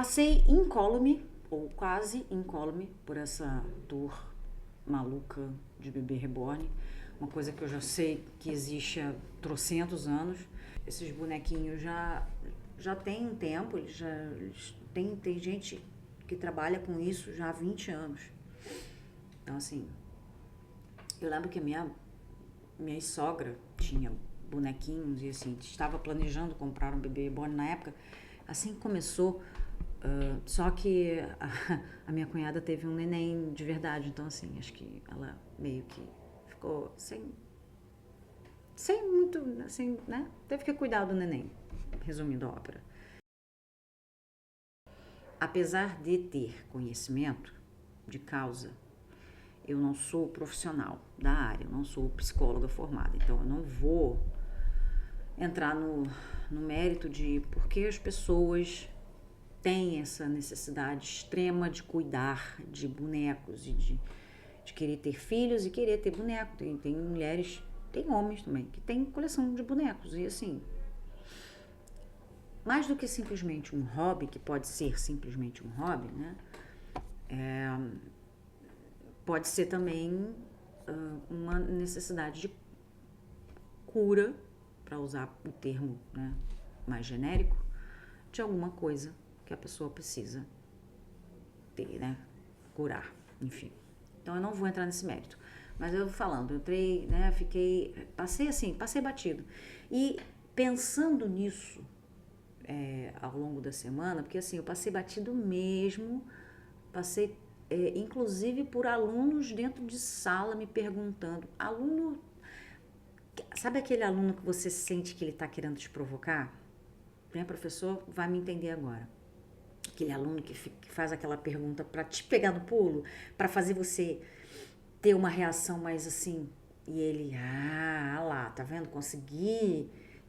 Passei incólume, ou quase incólume, por essa dor maluca de bebê reborn. Uma coisa que eu já sei que existe há trocentos anos. Esses bonequinhos já tem um tempo, tem gente que trabalha com isso já há 20 anos. Então, assim, eu lembro que a minha sogra tinha bonequinhos e, assim, estava planejando comprar um bebê reborn na época. Assim que começou, só que a minha cunhada teve um neném de verdade, então, assim, acho que ela meio que ficou sem muito, assim, né? Teve que cuidar do neném, resumindo a ópera. Apesar de ter conhecimento de causa, eu não sou profissional da área, eu não sou psicóloga formada, então eu não vou entrar no mérito de por que as pessoas têm essa necessidade extrema de cuidar de bonecos e de querer ter filhos e querer ter boneco. Tem mulheres, tem homens também, que têm coleção de bonecos. E, assim, mais do que simplesmente um hobby, que pode ser simplesmente um hobby, né? Pode ser também uma necessidade de cura, para usar o termo, né, mais genérico, de alguma coisa que a pessoa precisa ter, né, curar, enfim. Então eu não vou entrar nesse mérito. Mas eu falando, eu entrei, né, passei batido. E pensando nisso ao longo da semana, porque assim, eu passei batido mesmo, passei inclusive por alunos dentro de sala me perguntando, sabe aquele aluno que você sente que ele está querendo te provocar? Bem, professor, vai me entender agora. Aquele aluno que faz aquela pergunta para te pegar no pulo, para fazer você ter uma reação mais assim. E ele, lá, tá vendo?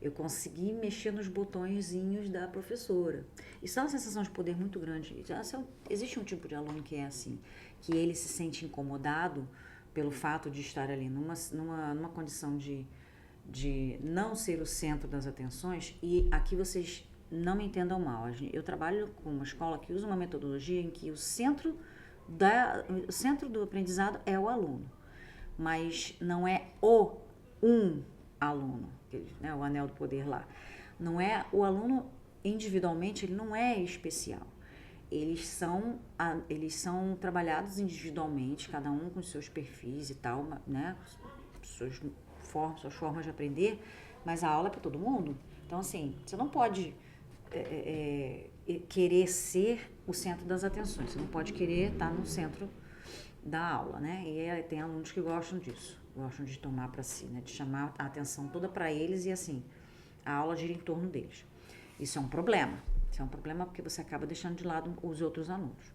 Eu consegui mexer nos botõezinhos da professora. Isso é uma sensação de poder muito grande. Existe um tipo de aluno que é assim, que ele se sente incomodado pelo fato de estar ali numa condição de não ser o centro das atenções. E aqui vocês não me entendam mal. Eu trabalho com uma escola que usa uma metodologia em que o centro do aprendizado é o aluno, mas não é um aluno, né, o anel do poder lá. Não é o aluno individualmente, ele não é especial. Eles são trabalhados individualmente, cada um com seus perfis e tal, né, suas formas de aprender, mas a aula é para todo mundo. Então, assim, você não pode querer ser o centro das atenções, você não pode querer estar no centro da aula, né? E tem alunos que gostam disso, gostam de tomar para si, né? De chamar a atenção toda para eles e, assim, a aula gira em torno deles. Isso é um problema. Isso é um problema porque você acaba deixando de lado os outros alunos.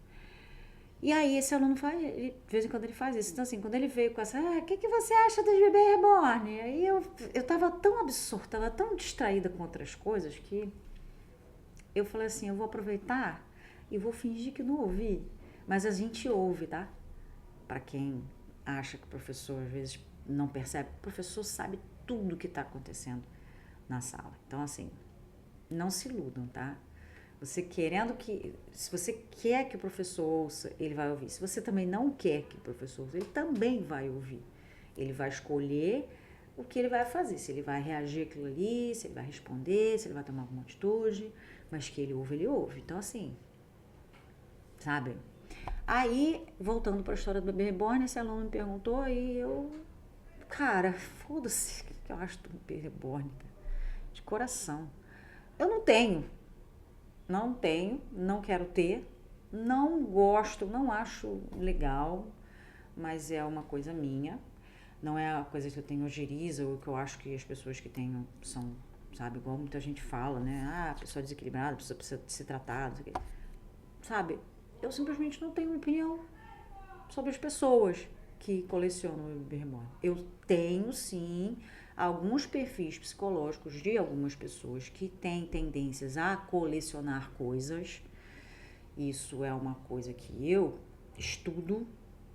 E aí esse aluno de vez em quando ele faz isso. Então, assim, quando ele veio com essa, o que você acha dos bebês reborn? Aí eu tava tão absorta, tava tão distraída com outras coisas que eu falei assim, eu vou aproveitar e vou fingir que não ouvi. Mas a gente ouve, tá? Para quem acha que o professor às vezes não percebe, o professor sabe tudo o que está acontecendo na sala. Então, assim, não se iludam, tá? Se você quer que o professor ouça, ele vai ouvir. Se você também não quer que o professor ouça, ele também vai ouvir. Ele vai escolher o que ele vai fazer, se ele vai reagir àquilo ali, se ele vai responder, se ele vai tomar alguma atitude, mas que ele ouve. Então, assim, sabe? Aí, voltando para a história do bebê reborn, esse aluno me perguntou e cara, foda-se, o que eu acho do bebê reborn? De coração. Eu não tenho, não quero ter, não gosto, não acho legal, mas é uma coisa minha. Não é a coisa que eu tenho ojeriza ou que eu acho que as pessoas que tenham são, sabe, igual muita gente fala, né? A pessoa desequilibrada, a pessoa precisa ser tratada, sabe? Eu simplesmente não tenho opinião sobre as pessoas que colecionam o bebê reborn. Eu tenho, sim, alguns perfis psicológicos de algumas pessoas que têm tendências a colecionar coisas. Isso é uma coisa que eu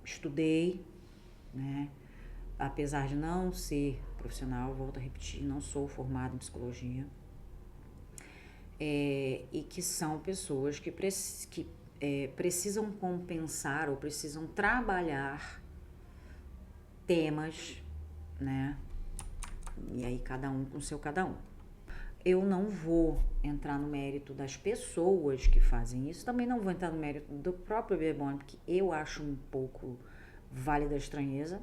estudei, né? Apesar de não ser profissional, volto a repetir, não sou formada em psicologia. e que são pessoas que precisam compensar ou precisam trabalhar temas, né? E aí cada um com seu cada um. Eu não vou entrar no mérito das pessoas que fazem isso, também não vou entrar no mérito do próprio bebê reborn, porque eu acho um pouco vale da estranheza.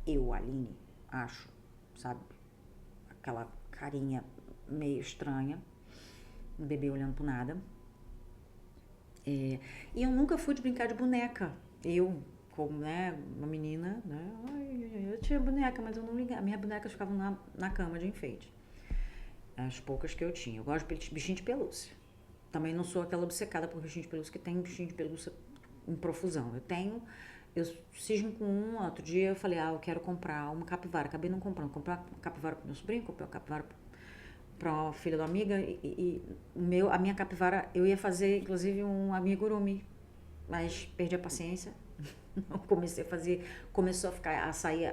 Eu, Aline, acho, sabe? Aquela carinha meio estranha, um bebê olhando pro nada. E eu nunca fui de brincar de boneca. Eu, como, né, uma menina, né? Eu tinha boneca, mas eu não ligava. Minhas bonecas ficavam na cama de enfeite. As poucas que eu tinha. Eu gosto de bichinho de pelúcia. Também não sou aquela obcecada por bichinho de pelúcia, que tem bichinho de pelúcia em profusão. Eu cismo com outro dia eu falei, eu quero comprar uma capivara. Acabei não comprando. Comprei uma capivara pro meu sobrinho, comprei uma capivara pra filha da amiga. A minha capivara, eu ia fazer, inclusive, um amigurumi. Mas perdi a paciência. Começou a sair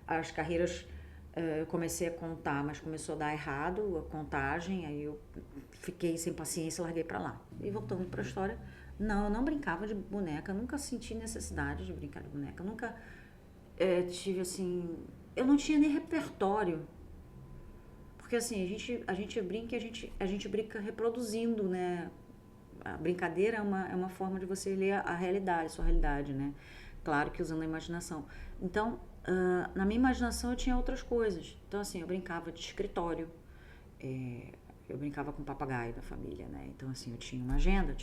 as carreiras. Eu comecei a contar, mas começou a dar errado a contagem, aí eu fiquei sem paciência e larguei pra lá. E voltando pra história, não, eu não brincava de boneca, nunca senti necessidade de brincar de boneca, nunca tive assim, eu não tinha nem repertório, porque assim, a gente brinca e a gente brinca reproduzindo, né? A brincadeira é uma forma de você ler a realidade, a sua realidade, né? Claro que usando a imaginação. Então, na minha imaginação eu tinha outras coisas. Então, assim, eu brincava de escritório, eu brincava com o papagaio da família, né? Então, assim, eu tinha uma agenda,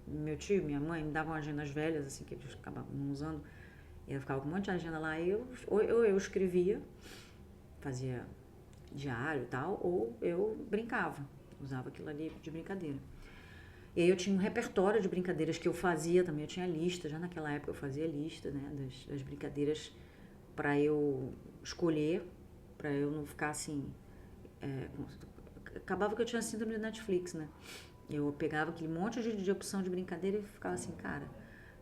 meu tio, minha mãe me davam agendas velhas, assim, que eles acabavam não usando, e eu ficava com um monte de agenda lá, e eu escrevia, fazia diário e tal, ou eu brincava, usava aquilo ali de brincadeira. E aí eu tinha um repertório de brincadeiras que eu fazia também, eu tinha lista, já naquela época eu fazia lista, né, das brincadeiras para eu escolher, para eu não ficar assim, acabava que eu tinha síndrome de Netflix, né, eu pegava aquele monte de opção de brincadeira e ficava assim, cara,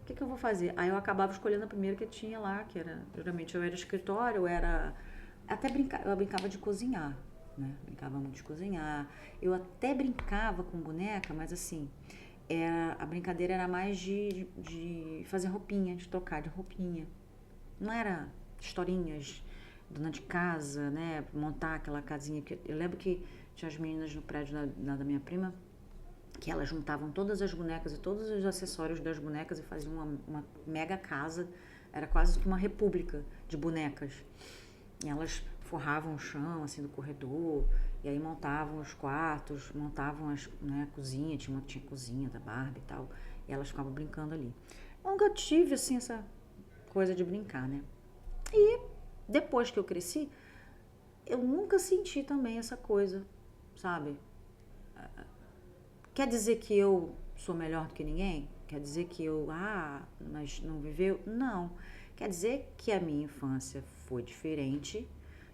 o que eu vou fazer? Aí eu acabava escolhendo a primeira que tinha lá, que era, geralmente eu era escritório, eu brincava de cozinhar, né? Brincava muito de cozinhar. Eu até brincava com boneca, mas assim, a brincadeira era mais de fazer roupinha, de trocar de roupinha. Não era historinhas, dona de casa, né? Montar aquela casinha. Eu lembro que tinha as meninas no prédio da minha prima, que elas juntavam todas as bonecas e todos os acessórios das bonecas e faziam uma mega casa. Era quase que uma república de bonecas. E elas forravam o chão, assim, do corredor, e aí montavam os quartos, montavam a cozinha, tinha cozinha da Barbie e tal, e elas ficavam brincando ali. Eu nunca tive, assim, essa coisa de brincar, né? E depois que eu cresci, eu nunca senti também essa coisa, sabe? Quer dizer que eu sou melhor do que ninguém? Quer dizer que mas não viveu? Não. Quer dizer que a minha infância foi diferente,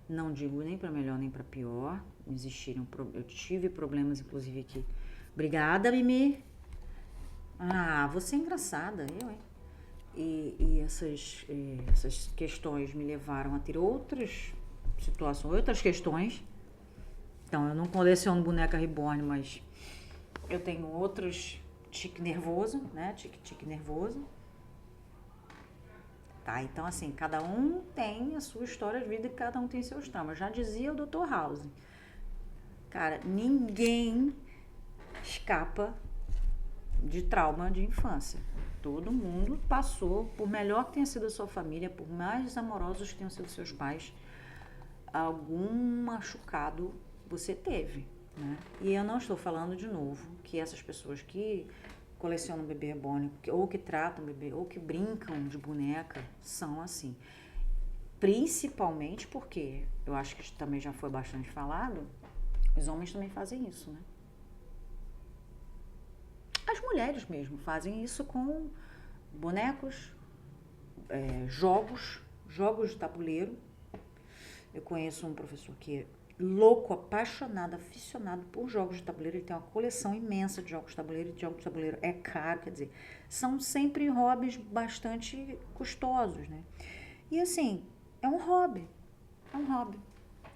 não digo nem para melhor nem para pior, eu tive problemas, inclusive, que... Obrigada, Mimi. Você é engraçada, eu, hein? E essas questões me levaram a ter outras situações, outras questões. Então, eu não coleciono boneca reborn, mas eu tenho outros tique nervoso, né? Tique nervoso. Tá, então assim, cada um tem a sua história de vida e cada um tem seus traumas. Já dizia o Dr. House. Cara, ninguém escapa de trauma de infância. Todo mundo passou, por melhor que tenha sido a sua família, por mais desamorosos que tenham sido seus pais, algum machucado você teve, né? E eu não estou falando de novo que essas pessoas que colecionam bebê reborn, ou que tratam bebê, ou que brincam de boneca, são assim. Principalmente porque, eu acho que também já foi bastante falado, os homens também fazem isso, né? As mulheres mesmo fazem isso com bonecos, jogos de tabuleiro. Eu conheço um professor que é louco, apaixonado, aficionado por jogos de tabuleiro. Ele tem uma coleção imensa de jogos de tabuleiro, e de jogos de tabuleiro é caro, quer dizer, são sempre hobbies bastante custosos, né? E assim, é um hobby,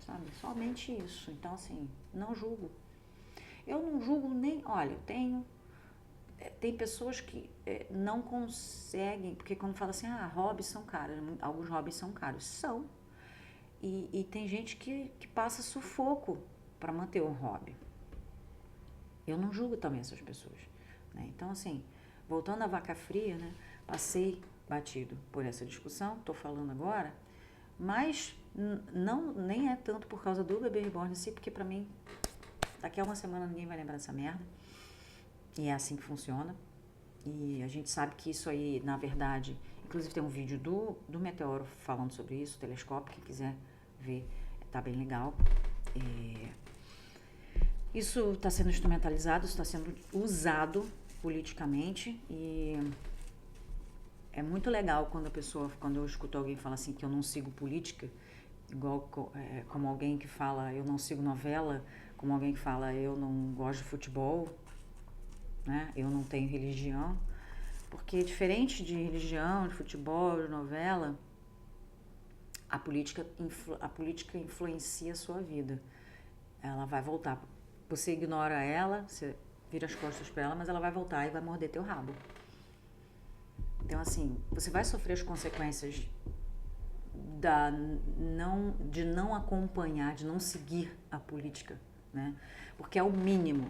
sabe? Somente isso. Então, assim, não julgo. Eu não julgo nem, olha, eu tenho, tem pessoas que não conseguem, porque quando fala assim, hobbies são caros, alguns hobbies são caros, são. E tem gente que passa sufoco para manter um hobby. Eu não julgo também essas pessoas, né? Então, assim, voltando à vaca fria, né? Passei batido por essa discussão, estou falando agora, mas não, nem é tanto por causa do bebê reborn em si, porque pra mim, daqui a uma semana ninguém vai lembrar dessa merda. E é assim que funciona. E a gente sabe que isso aí, na verdade, inclusive tem um vídeo do Meteoro falando sobre isso, telescópio, quem quiser ver, tá bem legal. Isso está sendo instrumentalizado, está sendo usado politicamente e é muito legal quando eu escuto alguém falar assim que eu não sigo política, igual como alguém que fala eu não sigo novela, como alguém que fala eu não gosto de futebol, né? Eu não tenho religião, porque diferente de religião, de futebol, de novela, a política influencia a sua vida. Ela vai voltar. Você ignora ela, você vira as costas para ela, mas ela vai voltar e vai morder teu rabo. Então, assim, você vai sofrer as consequências de não acompanhar, de não seguir a política, né? Porque é o mínimo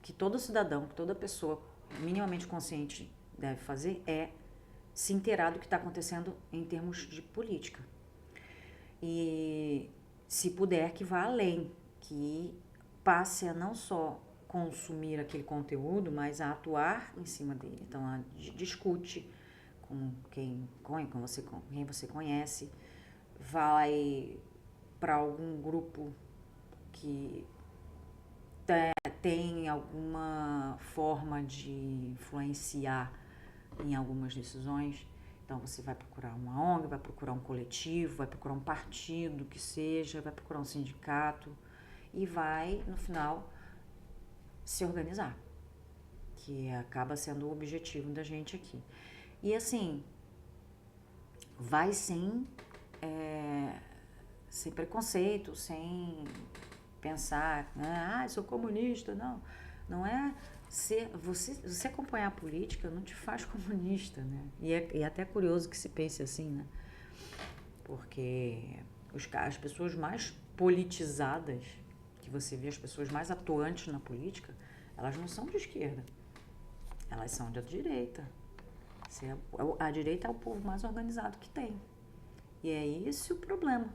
que todo cidadão, que toda pessoa minimamente consciente deve fazer é se inteirar do que está acontecendo em termos de política. E se puder, que vá além, que passe a não só consumir aquele conteúdo, mas a atuar em cima dele. Então, discute com quem você conhece, vai para algum grupo que tem alguma forma de influenciar em algumas decisões. Então você vai procurar uma ONG, vai procurar um coletivo, vai procurar um partido que seja, vai procurar um sindicato e vai, no final, se organizar, que acaba sendo o objetivo da gente aqui. E assim, vai sem preconceito, sem pensar, né? Sou comunista, não. Não é você acompanhar a política não te faz comunista, né? E é até curioso que se pense assim, né? Porque as pessoas mais politizadas, que você vê, as pessoas mais atuantes na política, elas não são de esquerda, elas são de direita. A direita é o povo mais organizado que tem. E é esse o problema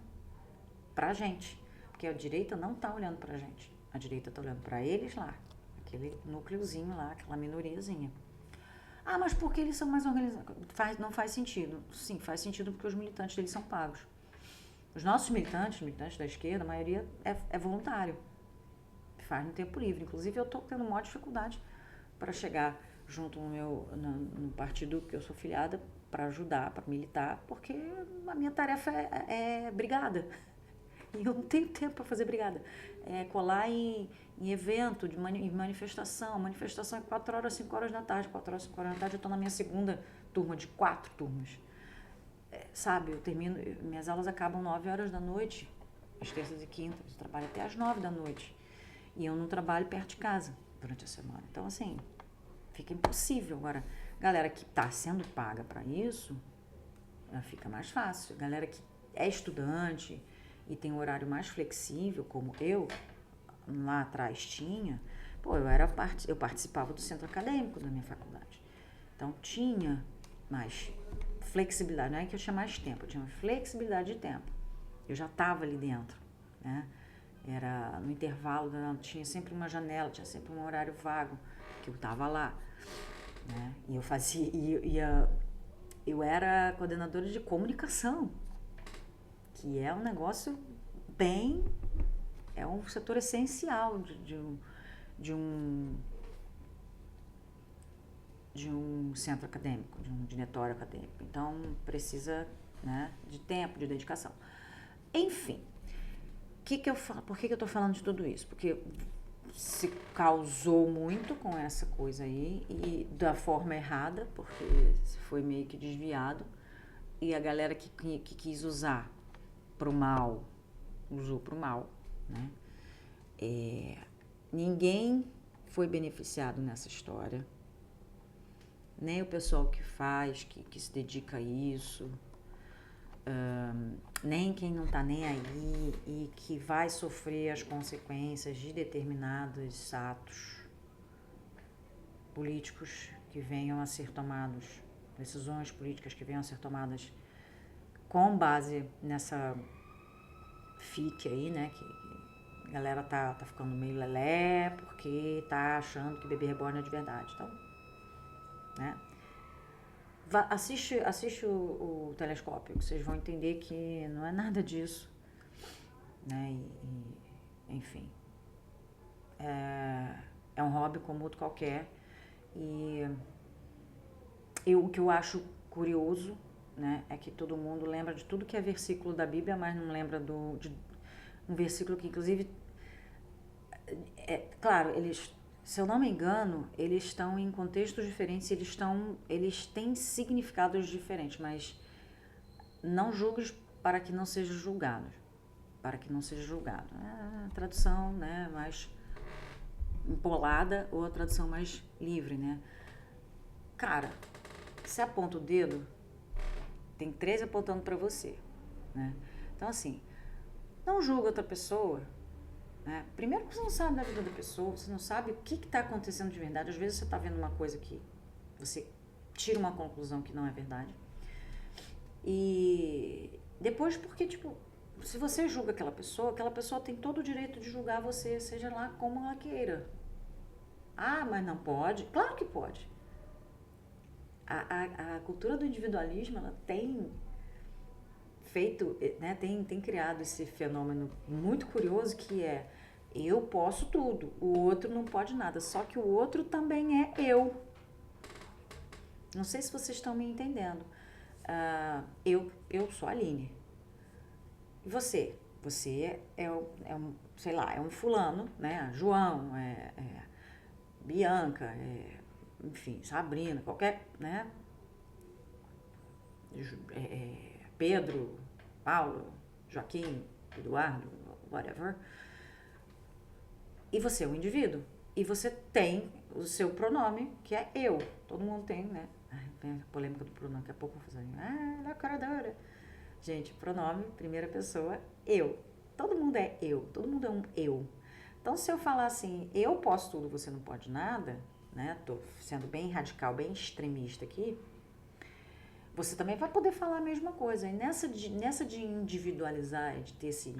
pra gente. Porque a direita não tá olhando pra gente. A direita tá olhando pra eles lá. Aquele núcleozinho lá, aquela minoriazinha. Mas porque eles são mais organizados? Não faz sentido. Sim, faz sentido porque os militantes deles são pagos. Os nossos militantes da esquerda, a maioria é voluntário. Faz no tempo livre. Inclusive, eu tô tendo maior dificuldade para chegar junto no partido que eu sou filiada para ajudar, para militar, porque a minha tarefa é brigada. E eu não tenho tempo para fazer brigada. É colar em evento, em manifestação. Manifestação é 4 horas, 5 horas da tarde. 4 horas, 5 horas da tarde eu estou na minha segunda turma de 4 turmas. Sabe, eu termino, minhas aulas acabam 9 horas da noite, às terças e quintas. Eu trabalho até às 9 da noite. E eu não trabalho perto de casa durante a semana. Então, assim, fica impossível. Agora, galera que está sendo paga para isso, fica mais fácil. Galera que é estudante e tem um horário mais flexível, como eu lá atrás tinha, eu participava do centro acadêmico da minha faculdade. Então tinha mais flexibilidade, não é que eu tinha mais tempo, eu tinha flexibilidade de tempo. Eu já estava ali dentro, né? Era no intervalo, tinha sempre uma janela, tinha sempre um horário vago que eu estava lá, né? E eu fazia, eu era coordenadora de comunicação, que é um negócio é um setor essencial de um centro acadêmico, de um diretório acadêmico. Então, precisa, né, de tempo, de dedicação. Enfim, por que eu estou falando de tudo isso? Porque se causou muito com essa coisa aí, e da forma errada, porque foi meio que desviado, e a galera que quis usar pro mal, usou pro mal, né? Ninguém foi beneficiado nessa história, nem o pessoal que faz, que se dedica a isso, nem quem não tá nem aí e que vai sofrer as consequências de determinados atos políticos que venham a ser tomados, decisões políticas que venham a ser tomadas com base nessa FIC aí, né, que a galera tá ficando meio lelé porque tá achando que bebê reborn é de verdade, então, né. Assiste o Telescópio, vocês vão entender que não é nada disso, né, enfim, é um hobby como outro qualquer, e o que eu acho curioso, né, é que todo mundo lembra de tudo que é versículo da Bíblia, mas não lembra de um versículo que, inclusive, claro, eles, se eu não me engano, eles estão em contextos diferentes, eles têm significados diferentes, mas não julgues para que não seja julgado. Para que não seja julgado. É a tradução, né, mais empolada ou a tradução mais livre, né? Cara, se aponta o dedo, tem 13 apontando para você, né? Então, assim, não julga outra pessoa, né? Primeiro que você não sabe da vida da pessoa, você não sabe o que está acontecendo de verdade. Às vezes você está vendo uma coisa que você tira uma conclusão que não é verdade. E depois porque, tipo, se você julga aquela pessoa tem todo o direito de julgar você, seja lá como ela queira. Ah, mas não pode? Claro que pode. A cultura do individualismo, ela tem feito, né, tem criado esse fenômeno muito curioso que é: eu posso tudo, o outro não pode nada, só que o outro também é eu. Não sei se vocês estão me entendendo. Eu sou a Aline. E você? Você sei lá, é um fulano, né? João, Bianca, enfim, Sabrina, qualquer, né? Pedro, Paulo, Joaquim, Eduardo, whatever. E você é um indivíduo. E você tem o seu pronome, que é eu. Todo mundo tem, né? Vem a polêmica do pronome, daqui a pouco eu vou fazer. Lacradora. Gente, pronome, primeira pessoa, eu. Todo mundo é eu. Todo mundo é um eu. Então, se eu falar assim, eu posso tudo, você não pode nada, né? Tô sendo bem radical, bem extremista aqui. Você também vai poder falar a mesma coisa. E nessa de individualizar, de ter esse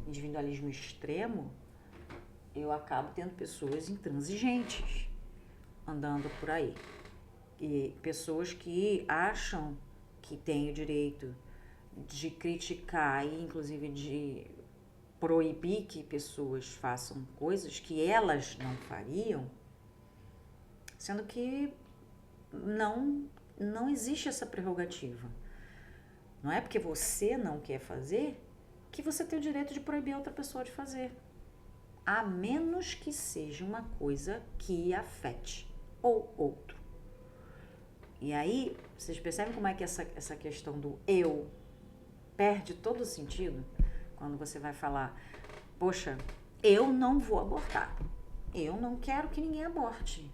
individualismo extremo, eu acabo tendo pessoas intransigentes andando por aí. E pessoas que acham que têm o direito de criticar e, inclusive, de proibir que pessoas façam coisas que elas não fariam, sendo que não existe essa prerrogativa. Não é porque você não quer fazer que você tem o direito de proibir outra pessoa de fazer. A menos que seja uma coisa que afete ou outro. E aí, vocês percebem como é que essa questão do eu perde todo o sentido? Quando você vai falar, poxa, eu não vou abortar. Eu não quero que ninguém aborte.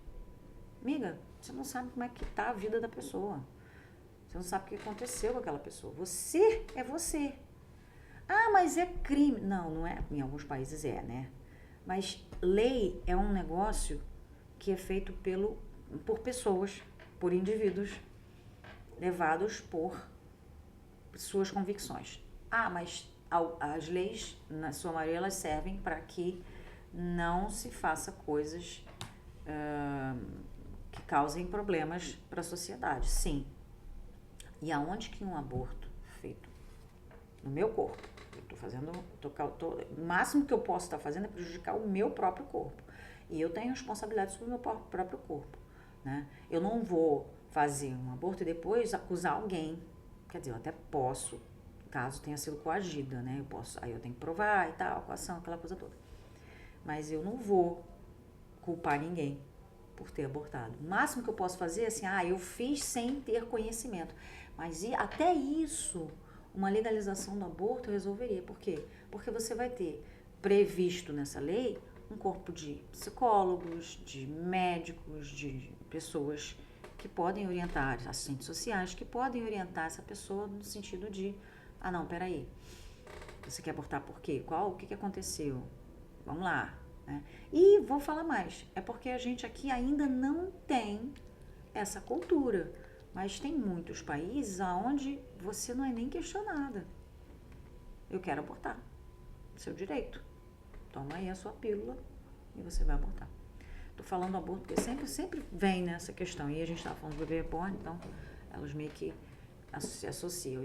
Amiga, você não sabe como é que tá a vida da pessoa. Você não sabe o que aconteceu com aquela pessoa. Você é você. Ah, mas é crime. Não é. Em alguns países é, né? Mas lei é um negócio que é feito por pessoas, por indivíduos, levados por suas convicções. Ah, mas as leis, na sua maioria, elas servem para que não se faça coisas que causem problemas para a sociedade. Sim. E aonde que um aborto feito no meu corpo, o máximo que eu posso estar fazendo é prejudicar o meu próprio corpo. E eu tenho responsabilidade sobre o meu próprio corpo, né? Eu não vou fazer um aborto e depois acusar alguém. Quer dizer, eu até posso, caso tenha sido coagida, né? Aí eu tenho que provar e tal, coação, aquela coisa toda. Mas eu não vou culpar ninguém por ter abortado. O máximo que eu posso fazer é assim, eu fiz sem ter conhecimento. Mas até isso, uma legalização do aborto resolveria. Por quê? Porque você vai ter previsto nessa lei um corpo de psicólogos, de médicos, de pessoas que podem orientar, assistentes sociais, que podem orientar essa pessoa no sentido de, não, peraí, você quer abortar por quê? O que aconteceu? Vamos lá. Né? E vou falar mais, é porque a gente aqui ainda não tem essa cultura, mas tem muitos países onde você não é nem questionada. Eu quero abortar, seu direito. Toma aí a sua pílula e você vai abortar. Tô falando aborto porque sempre vem nessa questão. E a gente estava falando do bebê reborn, então elas meio que se associam.